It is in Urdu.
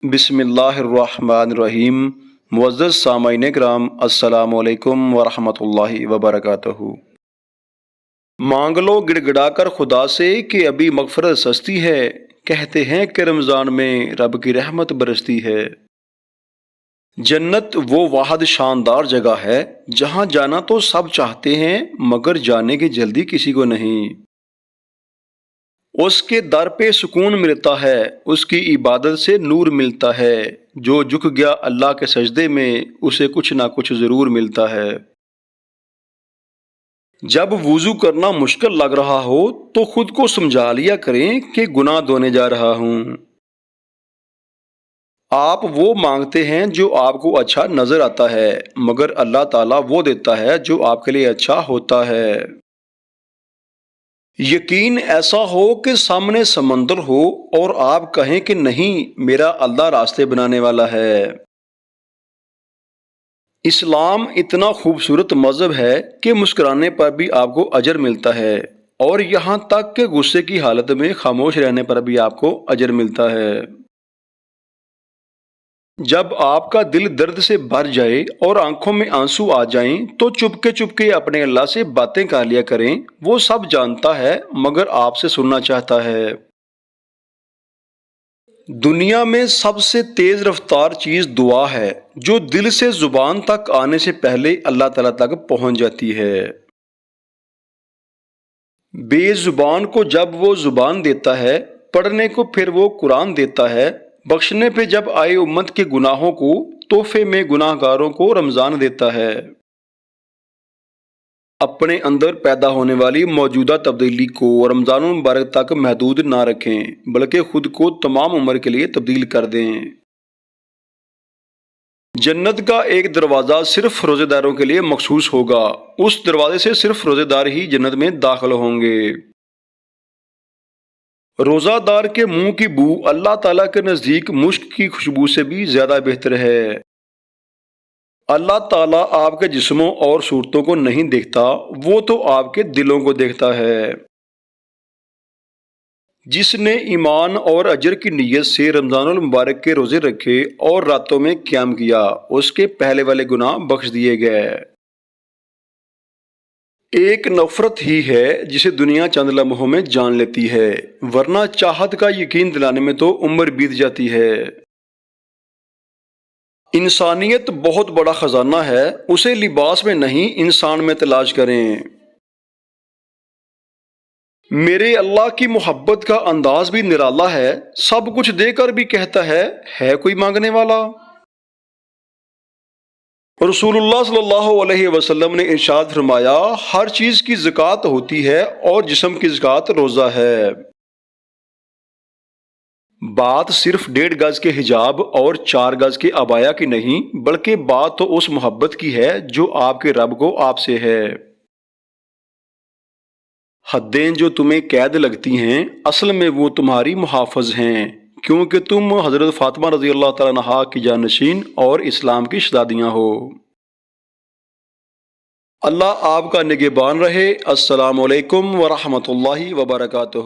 بسم اللہ الرحمن الرحیم۔ معزز سامعین کرام، السلام علیکم ورحمۃ اللہ وبرکاتہ۔ مانگ لو گڑ گڑا کر خدا سے کہ ابھی مغفرت سستی ہے، کہتے ہیں کہ رمضان میں رب کی رحمت برستی ہے۔ جنت وہ واحد شاندار جگہ ہے جہاں جانا تو سب چاہتے ہیں مگر جانے کی جلدی کسی کو نہیں۔ اس کے در پہ سکون ملتا ہے، اس کی عبادت سے نور ملتا ہے، جو جھک گیا اللہ کے سجدے میں اسے کچھ نہ کچھ ضرور ملتا ہے۔ جب وضو کرنا مشکل لگ رہا ہو تو خود کو سمجھا لیا کریں کہ گناہ دھونے جا رہا ہوں۔ آپ وہ مانگتے ہیں جو آپ کو اچھا نظر آتا ہے، مگر اللہ تعالیٰ وہ دیتا ہے جو آپ کے لیے اچھا ہوتا ہے۔ یقین ایسا ہو کہ سامنے سمندر ہو اور آپ کہیں کہ نہیں، میرا اللہ راستے بنانے والا ہے۔ اسلام اتنا خوبصورت مذہب ہے کہ مسکرانے پر بھی آپ کو اجر ملتا ہے، اور یہاں تک کہ غصے کی حالت میں خاموش رہنے پر بھی آپ کو اجر ملتا ہے۔ جب آپ کا دل درد سے بھر جائے اور آنکھوں میں آنسو آ جائیں تو چپ کے اپنے اللہ سے باتیں کر لیا کریں، وہ سب جانتا ہے مگر آپ سے سننا چاہتا ہے۔ دنیا میں سب سے تیز رفتار چیز دعا ہے، جو دل سے زبان تک آنے سے پہلے اللہ تعالیٰ تک پہنچ جاتی ہے۔ بے زبان کو جب وہ زبان دیتا ہے، پڑھنے کو پھر وہ قرآن دیتا ہے، بخشنے پہ جب آئے امت کے گناہوں کو، تحفے میں گناہ گاروں کو رمضان دیتا ہے۔ اپنے اندر پیدا ہونے والی موجودہ تبدیلی کو رمضان المبارک تک محدود نہ رکھیں، بلکہ خود کو تمام عمر کے لیے تبدیل کر دیں۔ جنت کا ایک دروازہ صرف روزے داروں کے لیے مخصوص ہوگا، اس دروازے سے صرف روزے دار ہی جنت میں داخل ہوں گے۔ روزہ دار کے منہ کی بو اللہ تعالیٰ کے نزدیک مشک کی خوشبو سے بھی زیادہ بہتر ہے۔ اللہ تعالیٰ آپ کے جسموں اور صورتوں کو نہیں دیکھتا، وہ تو آپ کے دلوں کو دیکھتا ہے۔ جس نے ایمان اور اجر کی نیت سے رمضان المبارک کے روزے رکھے اور راتوں میں قیام کیا، اس کے پہلے والے گناہ بخش دیے گئے۔ ایک نفرت ہی ہے جسے دنیا چند لمحوں میں جان لیتی ہے، ورنہ چاہت کا یقین دلانے میں تو عمر بیت جاتی ہے۔ انسانیت بہت بڑا خزانہ ہے، اسے لباس میں نہیں انسان میں تلاش کریں۔ میرے اللہ کی محبت کا انداز بھی نرالا ہے، سب کچھ دے کر بھی کہتا ہے کوئی مانگنے والا؟ رسول اللہ صلی اللہ علیہ وسلم نے ارشاد فرمایا، ہر چیز کی زکوٰۃ ہوتی ہے اور جسم کی زکوٰۃ روزہ ہے۔ بات صرف 1.5 گز کے حجاب اور 4 گز کے عبایا کی نہیں، بلکہ بات تو اس محبت کی ہے جو آپ کے رب کو آپ سے ہے۔ حدیں جو تمہیں قید لگتی ہیں، اصل میں وہ تمہاری محافظ ہیں، کیونکہ تم حضرت فاطمہ رضی اللہ تعالیٰ عنہا کی جانشین اور اسلام کی شہزادیاں ہو۔ اللہ آپ کا نگہبان رہے۔ السلام علیکم ورحمۃ اللہ وبرکاتہ۔